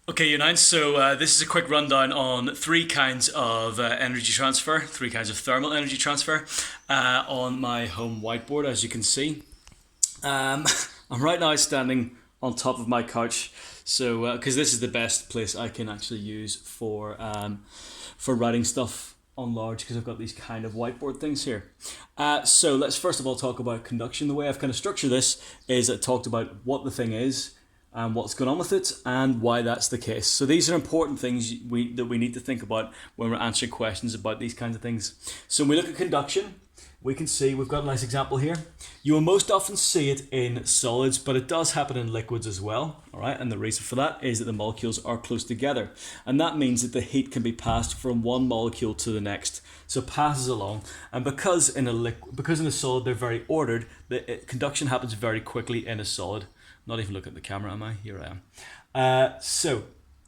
Okay, United. So this is a quick rundown on three kinds of energy transfer, three kinds of thermal energy transfer on my home whiteboard, as you can see. Um, I'm right now standing on top of my couch, so because this is the best place I can actually use for writing stuff on large, because I've got these kind of whiteboard things here. So let's first of all talk about conduction. The way I've kind of structured this is I talked about what the thing is and what's going on with it and why that's the case. So these are important things that we need to think about when we're answering questions about these kinds of things. So when we look at conduction, we can see we've got a nice example here. You will most often see it in solids, but it does happen in liquids as well. All right, and the reason for that is that the molecules are close together, and that means that the heat can be passed from one molecule to the next. So it passes along, and because in a solid they're very ordered, the conduction happens very quickly in a solid. Not even looking at the camera, am I? Here I am.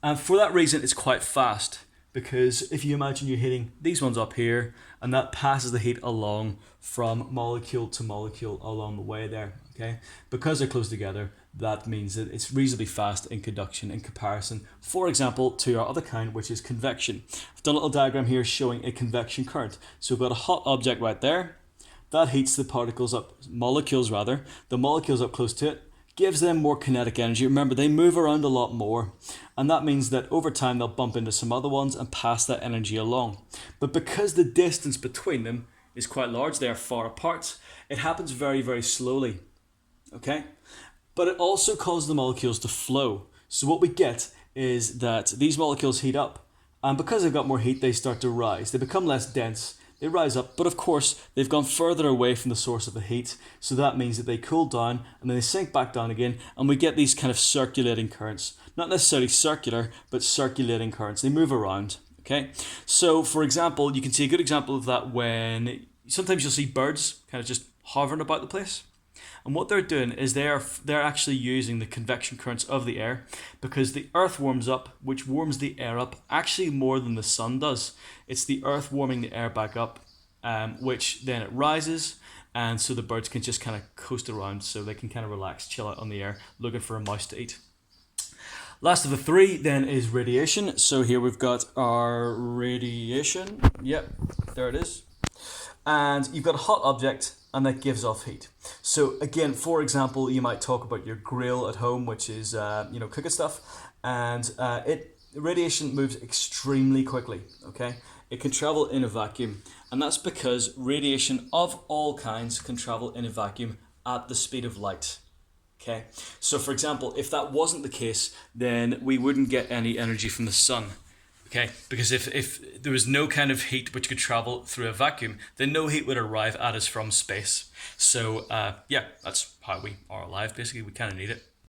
And for that reason, it's quite fast, because if you imagine you're hitting these ones up here, and that passes the heat along from molecule to molecule along the way there, okay? Because they're close together, that means that it's reasonably fast in conduction in comparison, for example, to our other kind, which is convection. I've done a little diagram here showing a convection current. So we've got a hot object right there. That heats the molecules rather, the molecules up close to it, gives them more kinetic energy. Remember, they move around a lot more, and that means that over time they'll bump into some other ones and pass that energy along. But because the distance between them is quite large, they are far apart, it happens very, very slowly. Okay? But it also causes the molecules to flow. So what we get is that these molecules heat up, and because they've got more heat, they start to rise. They become less dense. They rise up, but of course they've gone further away from the source of the heat, so that means that they cool down and then they sink back down again, and we get these kind of circulating currents. Not necessarily circular, but circulating currents. They move around. Okay, so for example, you can see a good example of that when sometimes you'll see birds kind of just hovering about the place. And what they're doing is they're actually using the convection currents of the air, because the earth warms up, which warms the air up actually more than the sun does. It's the earth warming the air back up, which then it rises, and so the birds can just kind of coast around, so they can kind of relax, chill out on the air, looking for a mouse to eat. Last of the three then is radiation. So here we've got our radiation. Yep, there it is. And you've got a hot object, and that gives off heat. So again, for example, you might talk about your grill at home, which is cooking stuff, and radiation moves extremely quickly. Okay, it can travel in a vacuum, and that's because radiation of all kinds can travel in a vacuum at the speed of light. Okay, so for example, if that wasn't the case, then we wouldn't get any energy from the sun. Okay, because if there was no kind of heat which could travel through a vacuum, then no heat would arrive at us from space. So yeah, that's how we are alive, basically. We kind of need it.